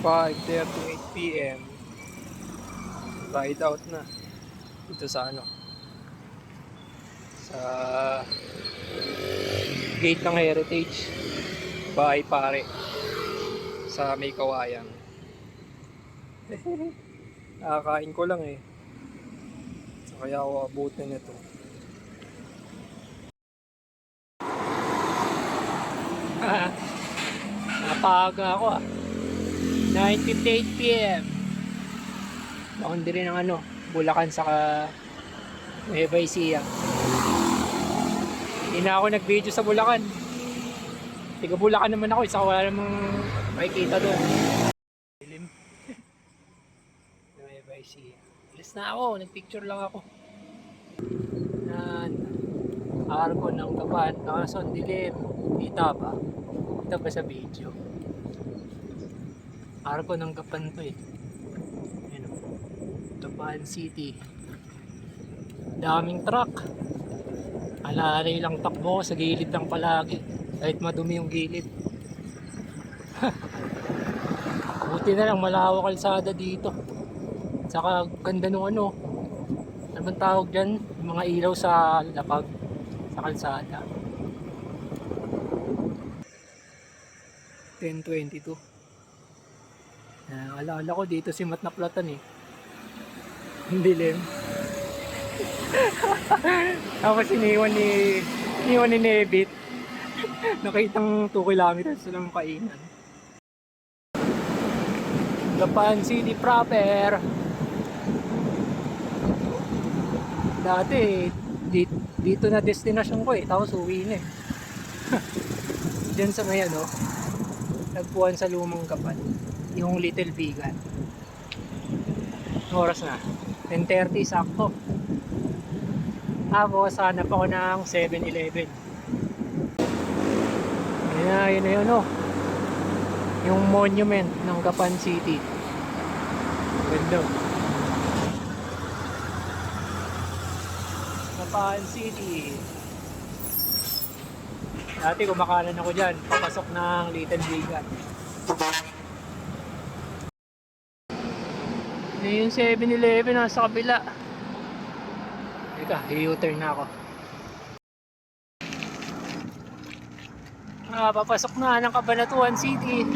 5:38 PM. Ride out na dito sa sa gate ng Heritage Bahay Pare sa May Kawayan. Nakakain ko lang eh, kaya ako abutin nito. Napaga ako 9:58 PM. Boundary ng Bulacan saka Nueva Ecija. Hindi na ako nag-video sa Bulacan. Tiga Bulacan naman ako, isa wala namang makikita doon. Dilim. Nueva Ecija. Alis na ako, nag-picture lang ako. Yan. Arko ng Gapan. Nakason, dilim. Kita ba? Kita ba sa video? Arko ng Gapan to eh. Gapan City. Daming truck. Alalay lang takbo sa gilid lang palagi. Kahit madumi yung gilid. Buti na lang malawak kalsada dito. Saka ganda nung ano bang tawag dyan? Yung mga ilaw sa lapag sa kalsada. 10:22. Alala ko dito si Matnaplatan eh. Hindi dilim. Tapos iniwan ni Nebit. Nakitang 2 kilometers lang kainan. Gapan City proper. Dati dito na destinasyon ko eh. Tapos uwi na eh. Diyan sa may nagpuan sa Lumang Gapan. Yung Little Bigan. Oras na 10:30 sakto. Tapos hanap ako ng 7-Eleven. Yun na yun yung monument ng Gapan City. Ganda. Gapan City. Dati kumakanan ako dyan papasok ng Little Bigan. Yung 7-Eleven nasa kabila. Teka, i-U-turn na ako. Papasok na ng Cabanatuan City.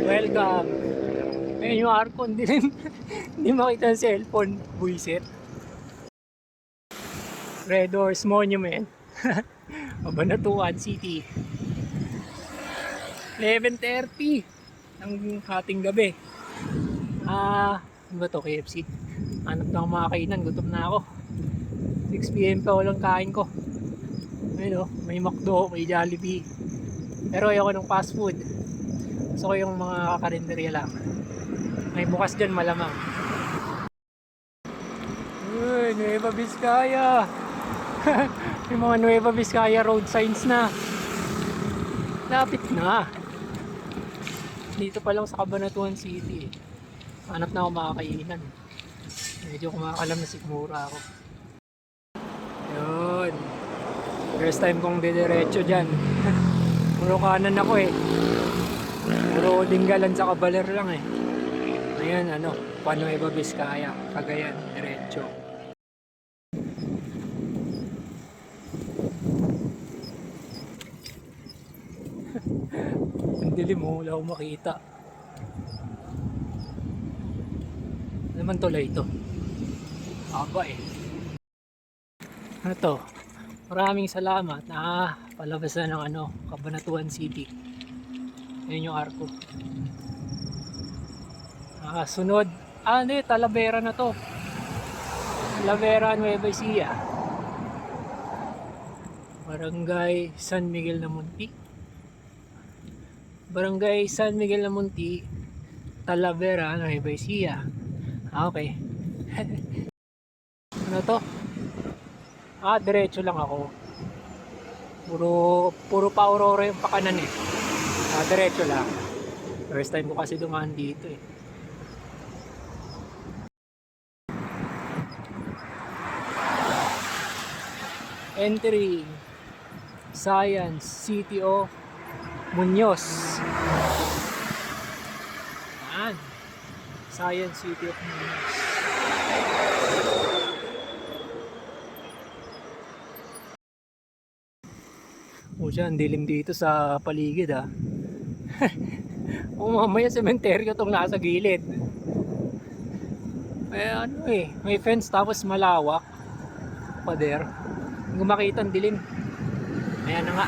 Welcome. Ayun yung aircon din. Hindi makita ang cellphone. Buisit. Red Horse Monument. Cabanatuan City. 11:30 ng hating gabi. Ano ba to? KFC. Hanap na ako mga kainan. Gutom na ako. 6 PM pa walang kain ko. Ayun may McDo, may Jollibee. Pero ayoko ng fast food. Gusto ko yung mga karinderya lang. May bukas dyan malamang. Uy, Nueva Vizcaya. Yung mga Nueva Vizcaya road signs na. Lapit na. Dito pa lang sa Cabanatuan City. Hanap na ako makakainan. Medyo kumakalam na sigmura ako. Yun. First time kong didiretso dyan. Puro kanan ako eh. Puro dinggalan sa Cabaler lang eh. Ayan Nueva Vizcaya. Cagayan, diretso. Ang dilim wala akong makita. Ano naman tulay ito? Haba eh. Maraming salamat. Palabas na ng Cabanatuan City. Ayun yung arko. Sunod. Hindi, Talavera na to. Talavera, Nueva Ecija. Barangay San Miguel na Munti. Barangay San Miguel na Munti, Talavera, Nueva Ecija. Okay. Ano to? Diretso lang ako. Puro pa Aurora yung pakanan eh. Diretso lang. First time ko kasi dumaan dito eh. Entering Science City of Muñoz. Yan. Science City of Muñoz. O dyan, dilim dito sa paligid ah. O mamaya sementeryo tong nasa gilid. Ano may fence tapos malawak. Pader. Hindi ko makita ang dilim. Ayan na nga.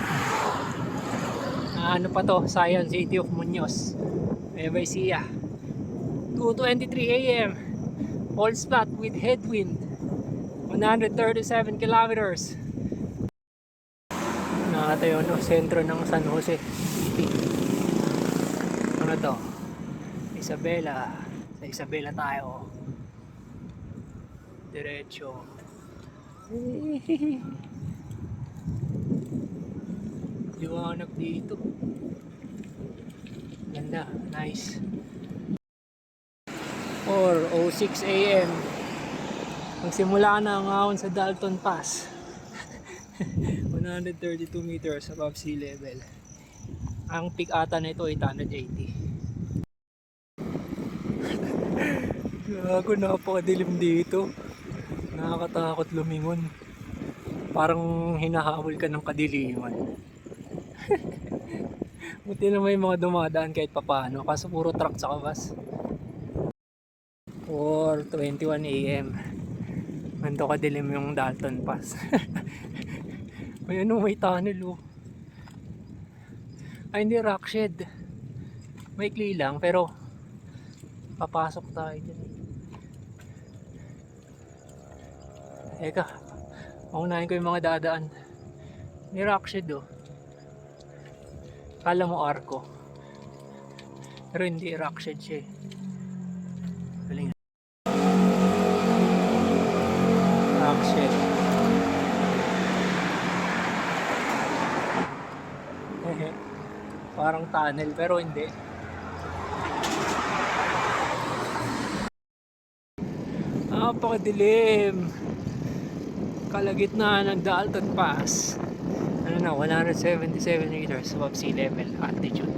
Ano pa to? Science City of Muñoz. Nueva Ecija. 2:23 AM. All flat with headwind. 137 kilometers. Nakatayo no, sentro ng San Jose City. Ano to? Isabela. Sa Isabela tayo. Diretso. Liwanag dito. Ganda, nice. 4:06 AM. Magsimula na ang ahon sa Dalton Pass. 132 meters above sea level. Ang peak ata na ito 880. Gago, napakadilim dito. Nakakatakot lumingon. Parang hinahabol ka ng kadiliman. Buti na may mga dumadaan kahit papano. Kaso puro truck sa kabas. 4:21 AM. Ganito kadilim yung Dalton Pass. May may tunnel oh. Ay hindi, rock shed. Maikli lang pero papasok tayo dyan. Eka, paunahin ko yung mga dadaan. May rock shed oh. Kala mo arko. Pero hindi, rock shed siya eh. Galing. Rock shed. Parang tunnel pero hindi. Napakadilim. Kalagitnaan ng Dalton Pass. Ano na, 177 meters above sea level altitude.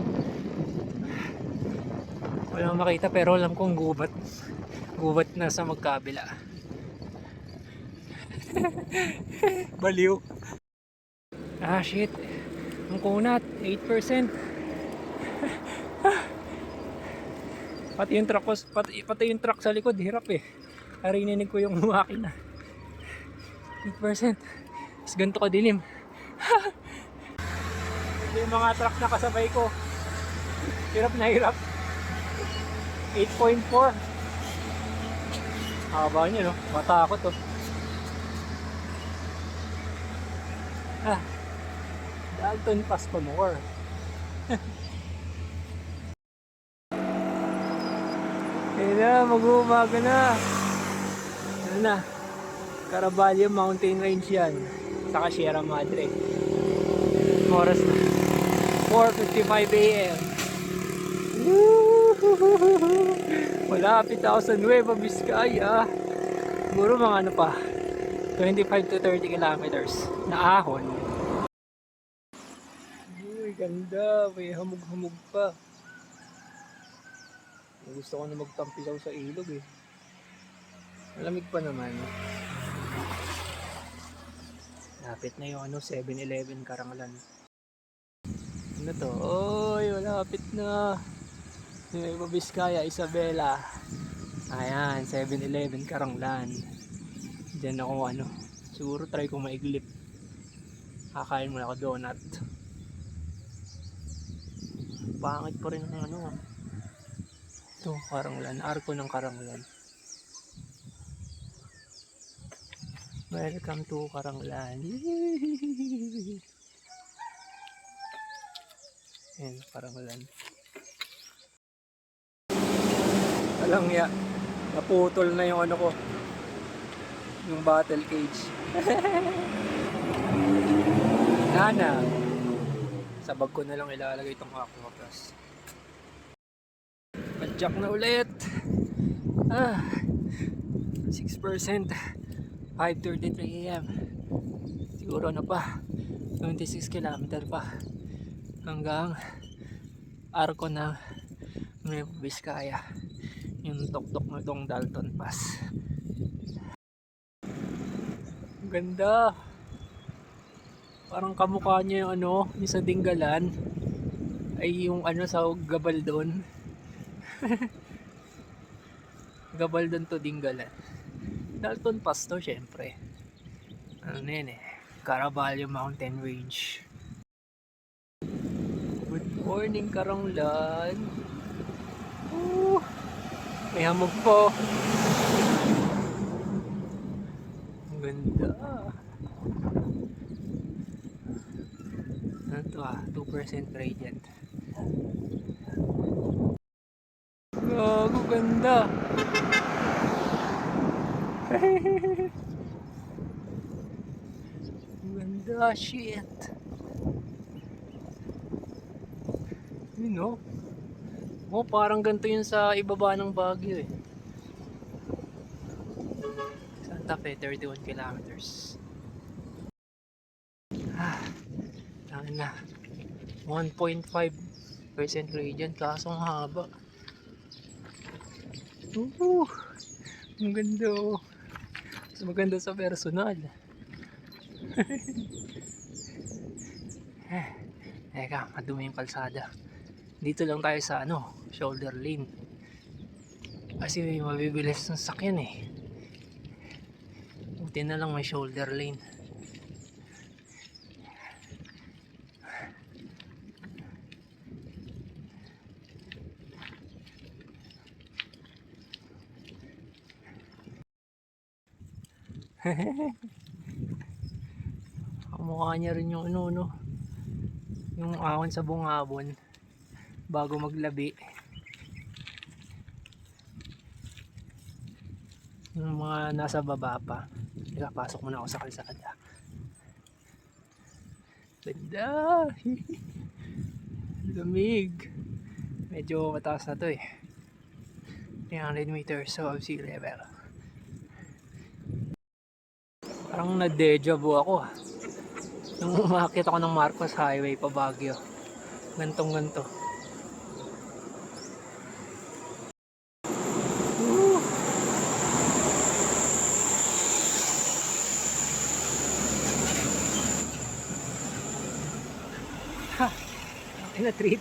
Walang makita pero alam kong gubat. Gubat na sa magkabila. Baliw. Ah shit. Ang kunat, 8%. Pati yung truck, pati yung truck sa likod, hirap eh. Narinig ko yung makina. 8%. Is ganito kadilim. Yung mga truck na kasabay ko, hirap na hirap. 8.4. Haba niya no, matakot oh. Dalton Pass pa more. Ayun na, mag-uumaga na. Ano na, Caraballo Mountain Range yan. Saka Sierra Madre. Oras na 4:55 AM. Malapit ako sa Nueva Vizcaya. Siguro mga ano pa, 25 to 30 kilometers na ahon. Uy, ganda. May hamog-hamog pa. Gusto ko na magtampisaw sa ilog eh. Malamig pa naman. Lapit na yung 7-Eleven Karanglan. Ano to? Oy, malapit na. Nueva Vizcaya, Isabela. Ayan, 7-Eleven Karanglan. Diyan ako siguro try ko maiglip. Kakain muna ako donut. Pangit pa rin ang ito, Karanglan. Arko ng Karanglan. Welcome to Karanglan. Ayan, Karanglan. Alang ya, naputol na yung ko. Yung battle cage. Nana. Sa bag ko na lang ilalagay itong Aqua Plus. Padjak na ulit. 6%. 5:33 AM. Siguro pa. 26 km pa. hanggang arko na Nueva Vizcaya, yung tuktok na itong Dalton Pass. Ganda, parang kamukha niya yung ano, yung sa Dingalan ay yung ano sa Gabaldon. Gabaldon to Dingalan. Dalton Pass to syempre. Ano yun eh, Caraballo Mountain Range. Good morning Karanglan. May hamog po. Ang ganda. Ano to 2% gradient. Gago, ganda. Ang ganda, shit. You know? Oh, parang ganito yun sa ibaba ng Baguio eh. Santa Fe, 31 kilometers. Tangin na. 1.5% gradient, kaso ang haba. Ang ganda oh. Mas maganda sa personal. Teka, madumi yung kalsada. Dito lang tayo sa ano, shoulder lane. Kasi may mabibilis ng sakyan eh. Buti na lang may shoulder lane. Kamukha niya rin yung ano no, yung ahon sa bungabon bago maglabi. Yung mga nasa baba pa. Teka, pasok muna ako sa kalsada. Ganda. Lamig. Medyo mataas na to eh, 300 meters of sea level. Parang na-deja vu ako nung umakit ako ng Marcos Highway pa Baguio. Gantong ganto. Na 3%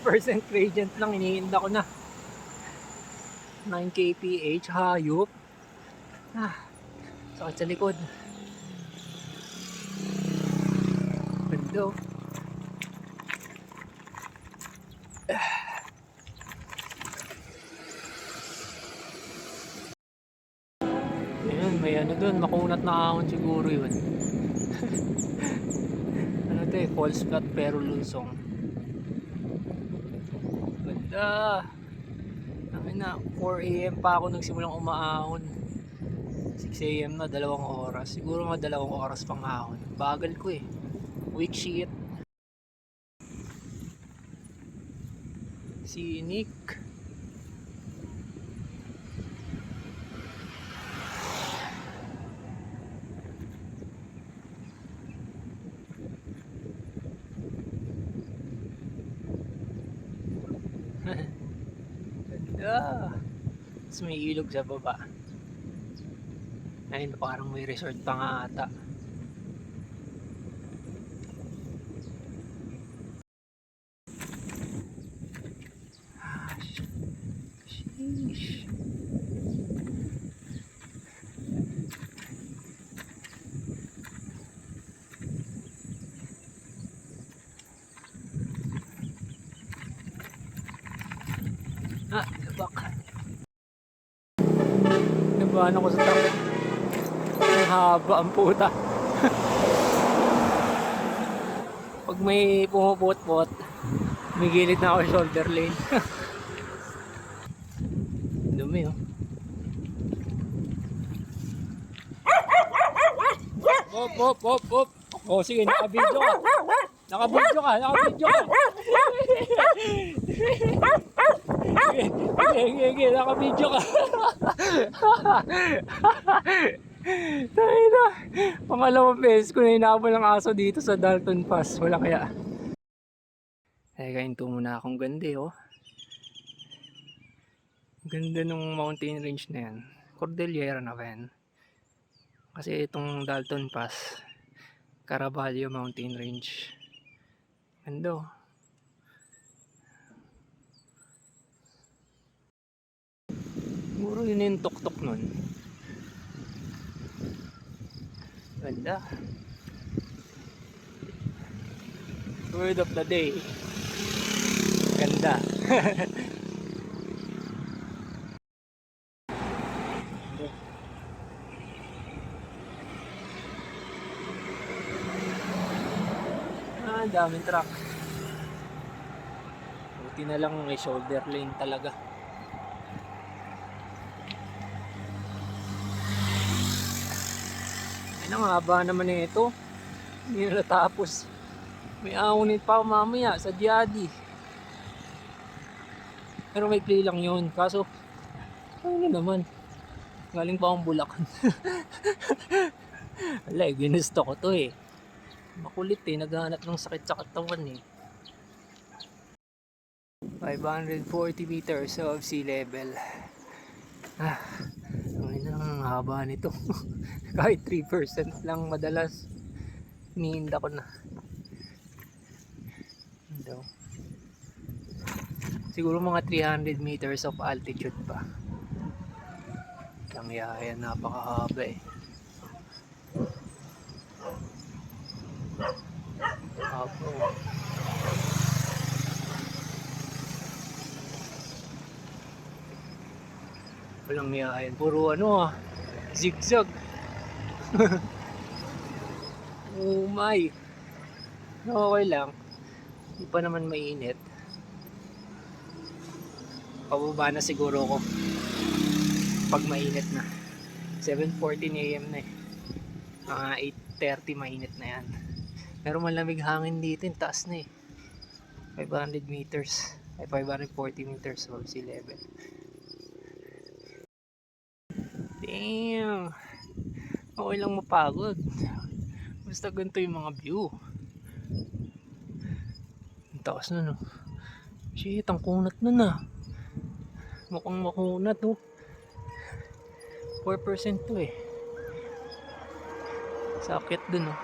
gradient lang, iniinda ko na 9 kph, hayop. Sakit sa likod. Ganda. Ayun, may ano dun, makunat na ahon siguro yun. Ano to eh, false flat pero lunsong. Ganda. Na 4 AM pa ako nagsimulang umaahon. 6 AM na, 2 oras. Siguro mga 2 oras pang ahon. Bagal ko eh. Weak shit. Scenic. Ganda. Tapos may ilog sa baba. Ayun, parang may resort pa nga ata. Sheesh. Labak. Nabahan ako sa truck. Ang haba ang puta. Pag may pumupot-pot, may gilid na ako shoulder lane. Dumi oh. Op. Oh sige, naka-video ka. Naka-video ka. Sige, naka-video ka. Tayo na. Pangalawang beses ko na inaabol ng aso dito sa Dalton Pass. Wala kaya. Teka, hinto muna akong ganda oh. Ganda nung mountain range na yan. Cordillera na ba yan? Kasi itong Dalton Pass, Caraballo Mountain Range. Ganda oh. Siguro yun yung tuktok nun. Ganda. Word of the day. Ganda. Daming truck. Buti na lang may shoulder lane talaga. Ay, ang haba naman ito. Hindi na natapos. May aunit pa mamaya sa Diadi. Pero may play lang yun. Kaso, ano naman. Galing pa akong Bulacan. Wala ginusto ko to eh. Makulit eh, naghahanap ng sakit sa katawan eh. 540 meters of sea level. Ang haba nito. Kahit 3% lang madalas iniinda ko na. Daw. Siguro mga 300 meters of altitude pa. Lang yan, napakahaba eh. Apo. Walang niyayan. Puro zigzag. Oh my. Okay lang. Hindi pa naman mainit. Pababa na siguro ako pag mainit na. 7:14 AM na eh. Mga 8:30 mainit na yan. Pero malamig hangin dito, yung taas na eh. 500 meters. Ay 540 meters above sea level. Damn. Okay lang mapagod. Basta ganito yung mga view. Ang taas na no. Shit, ang kunat na na. Mukhang makunat oh. 4% to eh. Sakit dun oh.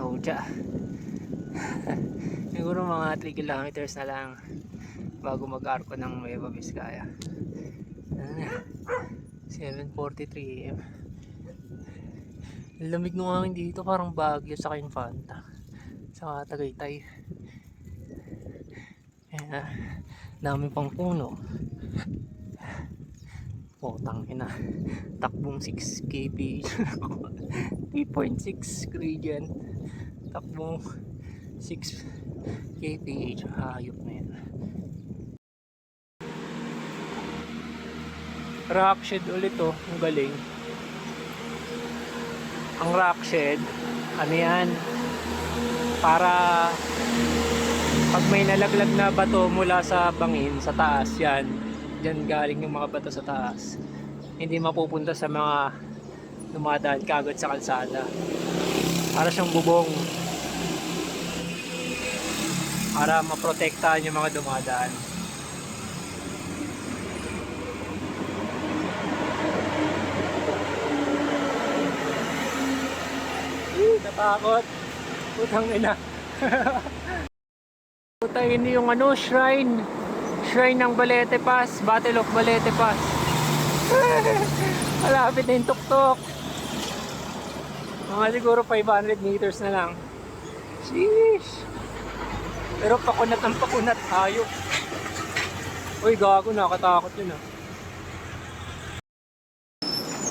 Uja. Siguro mga 3 kilometers na lang bago mag-arko ng Nueva Vizcaya. 7:43 AM. Lamig nung hangin dito, parang Baguio sa Infanta sa Tagaytay. Dami pang puno. Tangina. Takbong 6 kph. 3.6 gradient. Takbong 6 kph. Hayop na yan. Rock shed ulit oh. Ang galing. Ang rock shed, ano yan? Para pag may nalaglag na bato mula sa bangin, sa taas yan. Diyan galing yung mga bato sa taas. Hindi mapupunta sa mga dumadaan kagad sa kalsada. Para siyang bubong. Para maprotektahan yung mga dumadaan. Natakot. Putang ina. Putang ina yung shrine. Shrine ng Balete Pass. Battle of Balete Pass. Malapit na yung tuktok. Mga siguro 500 meters na lang. Sheesh. Pero pakunat ang pakunat. Hayop. Uy, gago, nakatakot yun ah.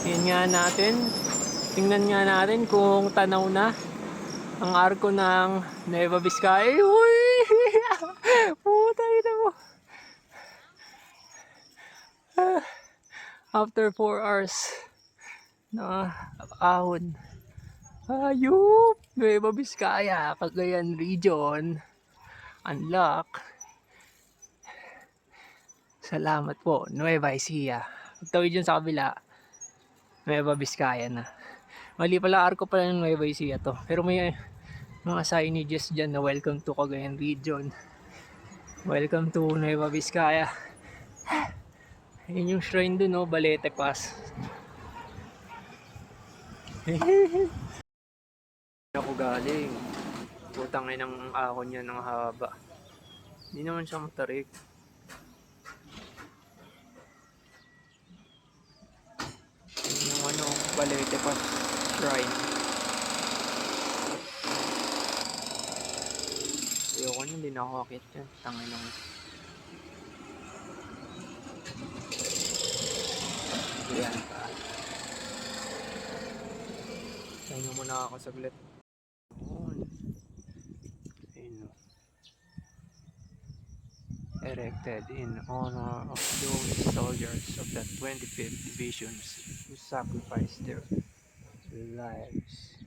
Yan nga natin. Tingnan nga natin kung tanaw na ang arko ng Nueva Vizcaya. Uy! Putay na mo. After 4 hours na ahon. Hayop! Nueva Vizcaya, Cagayan Region. Unlock. Salamat po, Nueva Ecija. Pagtawid dyan sa kabila, Nueva Vizcaya na. Mali pala, arko pala ng Nueva Ecija to. Pero may mga signages dyan na welcome to Cagayan Region. Welcome to Nueva Vizcaya. Yun yung shrine dun, no? Balete Pass. Ako galing. Putang ina ng ahon niya ng haba. Hindi naman siya matarik. Yung ano, Balete Pass shrine. Ayoko na, hindi na ako akit yan. Tangin naman. Ayan pa. Tayo muna ako saglit. Erected in honor of those soldiers of the 25th Divisions who sacrificed their lives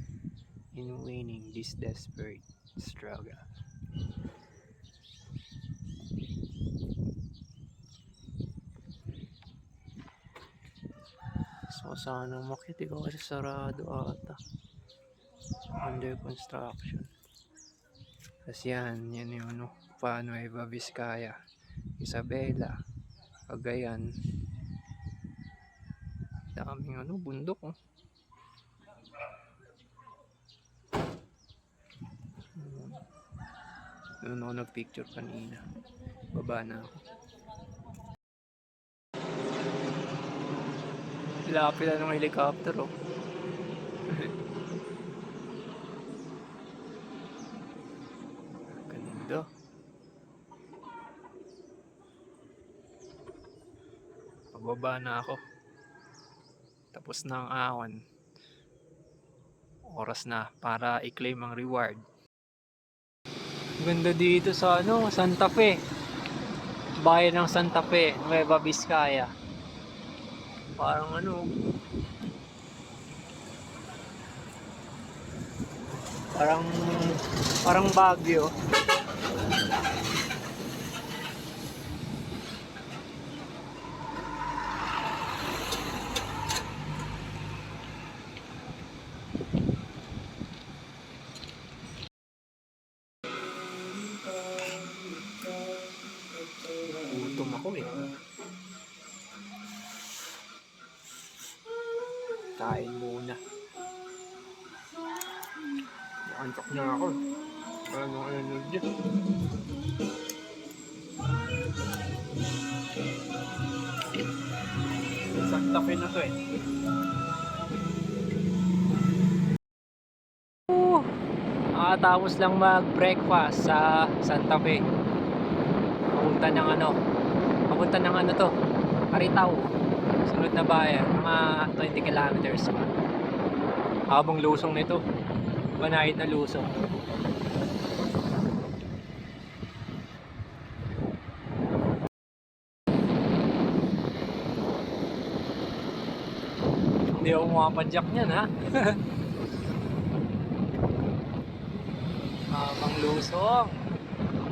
in winning this desperate struggle. So sana makita ko kasi sarado ata. Under construction. Kasi yan yung ano, Nueva Vizcaya, Isabela, Cagayan. Daming ano, bundok oh. Doon ako nagpicture kanina. Baba na ako. Lapit na ng helicopter oh. Ganda. Pababa na ako. Tapos na ang ahon. Oras na para i-claim ang reward. Ganda dito sa ano, Santa Fe. Bayan ng Santa Fe, Nueva Vizcaya. Parang ano, parang Baguio. Gutom ako eh. Kain muna. Antok na ako. Anong energy? Santa Fe na to eh. Nakatapos lang mag-breakfast sa Santa Fe. Papunta ng ano to, Aritaw. Sunod na bayan, mga 20 kilometers pa. Habang lusong nito, banayad na lusong. Hindi ako mapadyak niyan ha. Habang lusong.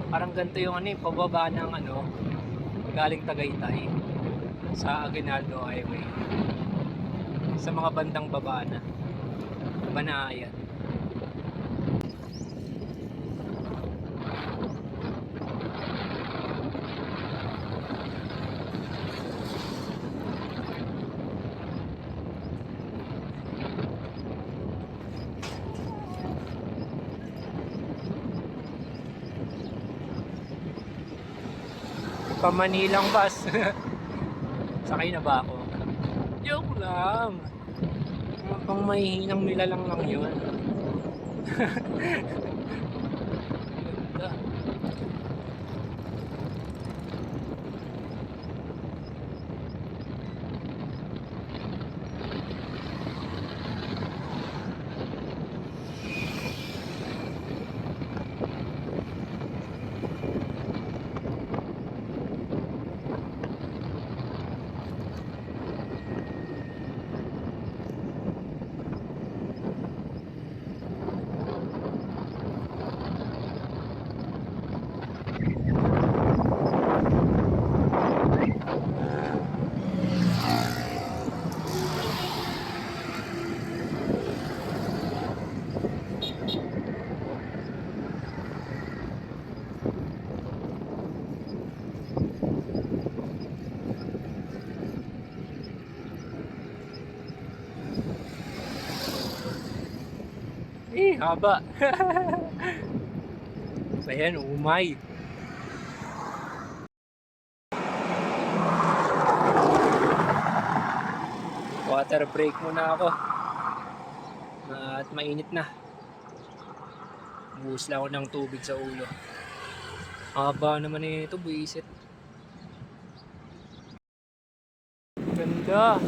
Parang ganito yung ano, pababa ng ano, galing Tagaytay sa Aguinaldo Highway. Sa mga bandang baba na. Banayad. Pamanilang bus. Sakay na ba ako? Joke lang. Pang mahihinang nilalang lang yun. Ganda. Haba. Ayan, umay. Water break muna ako. At mainit na. Buhos lang ako ng tubig sa ulo. Haba naman ito, buisit. Ganda.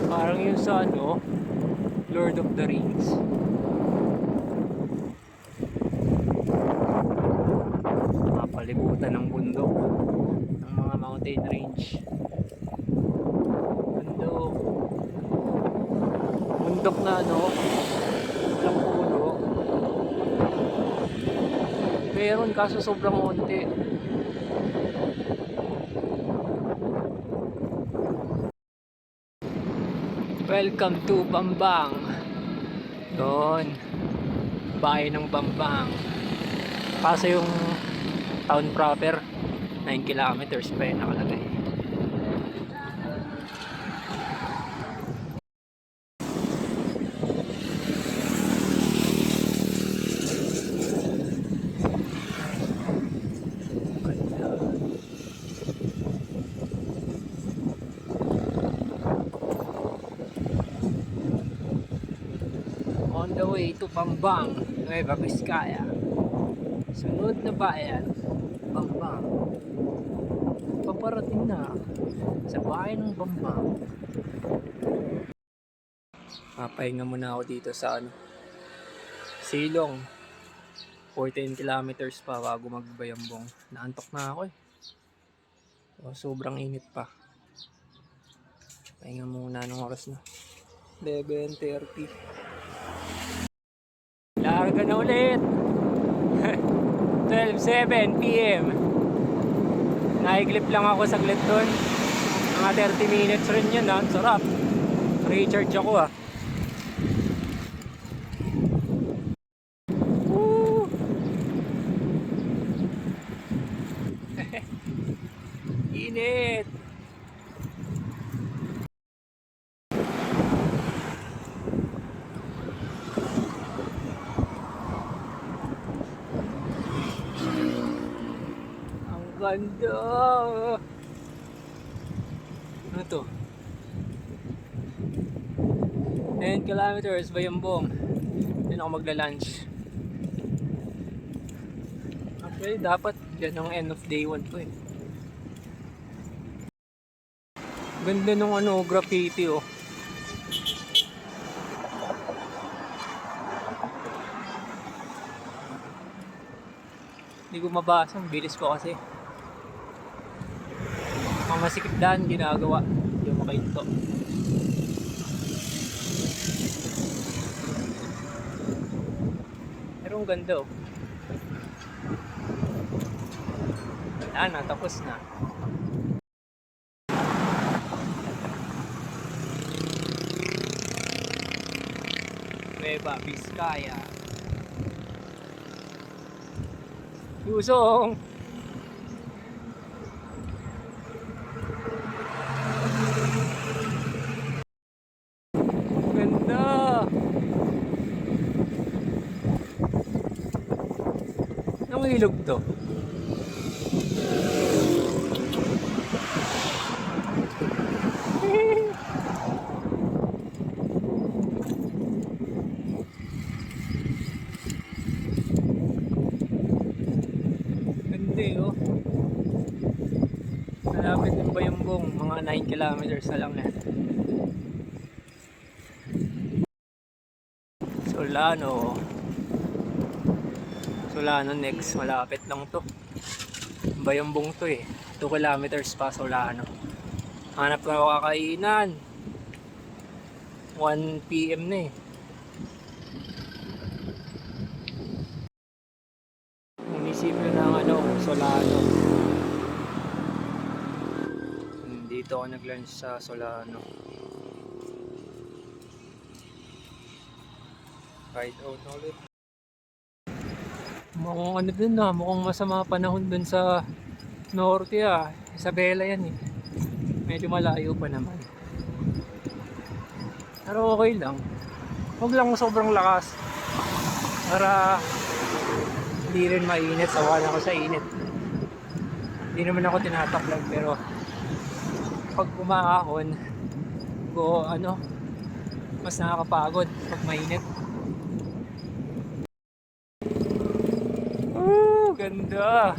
Parang yung sa ano, Lord of the Rings. Mapalibutan ng bundok ng mga mountain range. Bundok. Bundok na ano, walang puno. Meron kaso sobrang konti. Welcome to Bambang. Doon. Bayan ng Bambang. Kaso yung town proper 9 kilometers pa yun nakalagay. On the way to Bambang, Nueva Vizcaya. Sunod na bayan, Bambang. Paparating na sa bayan ng Bambang. Papahinga muna ako dito sa ano, Silong. 14 kilometers pa bago magbayambong. Naantok na ako eh. Sobrang init pa. Pahinga muna ng oras na. 11:30. Larga na ulit. 12:07 PM. Naiglip lang ako saglit doon. Mga 30 minutes rin yun ha. Sarap. Recharge ako ha. Woo! Init. Ganda. Ano to? 10 kilometers Bayambong. Doon ako magla-lunch. Actually dapat yan ang end of day 1 ko eh. Ganda nung ano, graffiti oh. Hindi ko mabasa, bilis ko kasi. Mga masikip daan ginagawa, hindi mo makahinto. Pero ang ganda oh. Wala na, tapos na. Nueva Vizcaya. Yusong! Ganda! Anong ilog to? Ganda oh. Malapit ng Bayambong, mga 9 kilometers na lang yan. Solano next, malapit lang to. Bayambong to eh, 2 kilometers pa Solano. Hanap ko na kakainan. 1 PM na eh. Munisipyo ng ano, Solano. Dito ako nag-lunch sa Solano. Ride out na ulit. Mukhang ano dun na, mukhang masama panahon dun sa Norte ah. Isabela yan eh. Medyo malayo pa naman. Pero okay lang. Huwag lang sobrang lakas para hindi rin mainit. Sawa na ako sa init. Hindi naman ako tinataklag pero pag umaahon ko mas nakakapagod pag mainit. Ganda.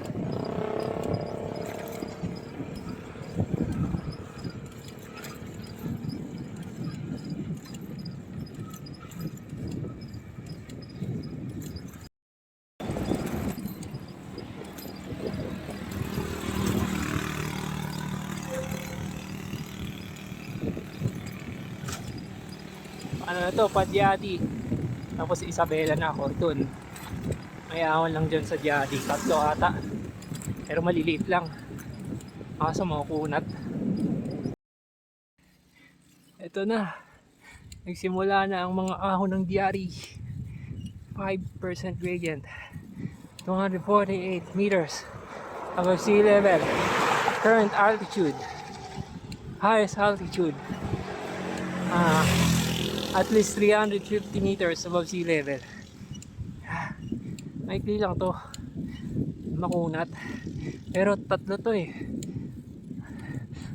Ano na to, Padyadi. Tapos Isabela na, Cordon. May ahon lang dyan sa Diadi. Tatlo ata. Pero maliliit lang. Kaso makukunat. Ito na. Nagsimula na ang mga ahon ng Diadi. 5% gradient. 248 meters above sea level. Current altitude. Highest altitude. At least 350 meters above sea level. Maikli lang to. Makunat. Pero tatlo to eh.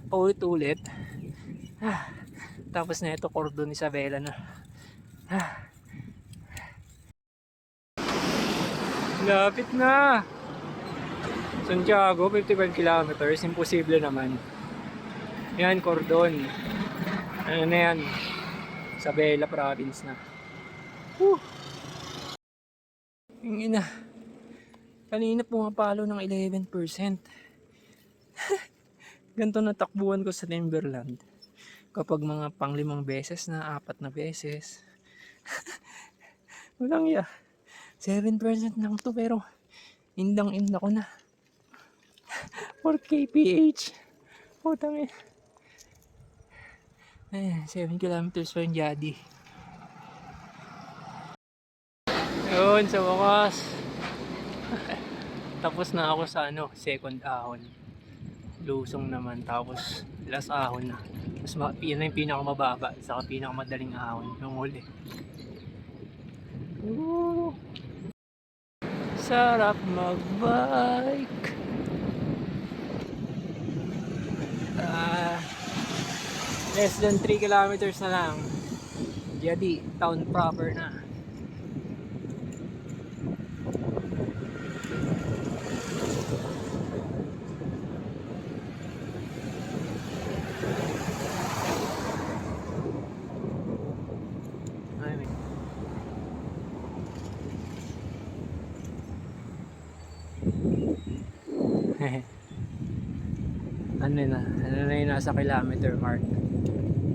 Paulit-ulit. Tapos na ito, Cordon Isabela na. Lapit na. Santiago, 55 kilometers. Imposible naman. Yan, Cordon. Ano na yan? Isabela province na. Yung ina. Kanina pumapalo ng 11%. Ganito na takbuhan ko sa Timberland. Kapag mga pang-5 beses na, 4 na beses. Walang ya. 7% lang to pero indang-inda ko na. 4 kph. Putang ina. 7 kilometers pa yung Diadi. Yun, sa wakas. Tapos na ako sa second ahon. Lusong naman. Tapos last ahon na. Yun na yung pinakamababa. Saka pinakamadaling ahon. Yung huli. Sarap magbike. Less than 3 kilometers na lang. Diadi, town proper na. Ano na yung nasa kilometer mark.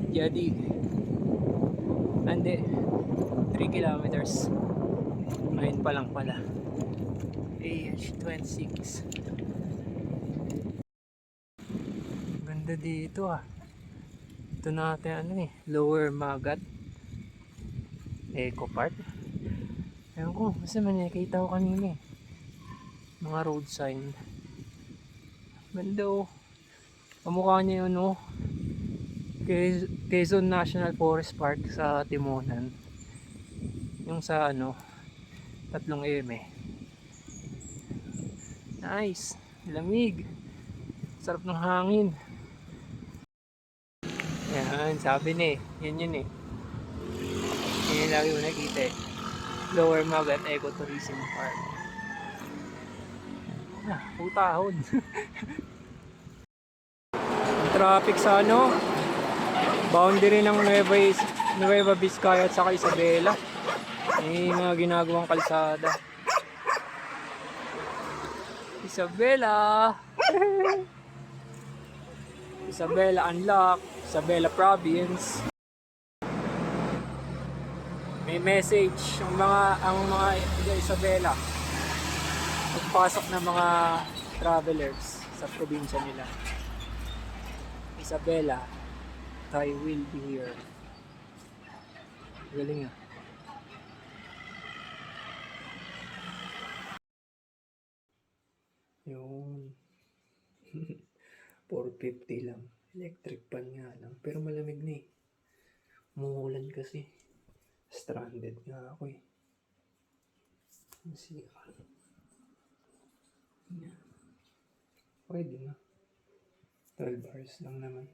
Diadi. Hindi. 3 kilometers. Ngayon pa lang pala. AH26. Ganda dito ah. Ito natin Lower Magat Eco Park. Ewan ko, basta man nakita ko kanina mga road sign. Ganda oh. Kamukha niya yun Quezon National Forest Park sa Timonan. Yung sa 3M. Nice. Lamig. Sarap ng hangin. Yan, sabi yan yun Yan yung lagi mo nakita Lower Magat Ecotourism Park. Putahon. Traffic sa boundary ng Nueva Vizcaya at saka Isabela. Mga ginagawang kalsada. Isabela. Isabela Unlock, Isabela Province. May message ang mga Isabela. Pagpasok ng mga travelers sa probinsya nila. Isabela, I will be here. Galing Yung 450 lang. Electric pan nga lang. Pero malamig na Umuulan kasi. Stranded nga ako eh. Ang sikal. Yan. Pwede na. 12 hours lang naman.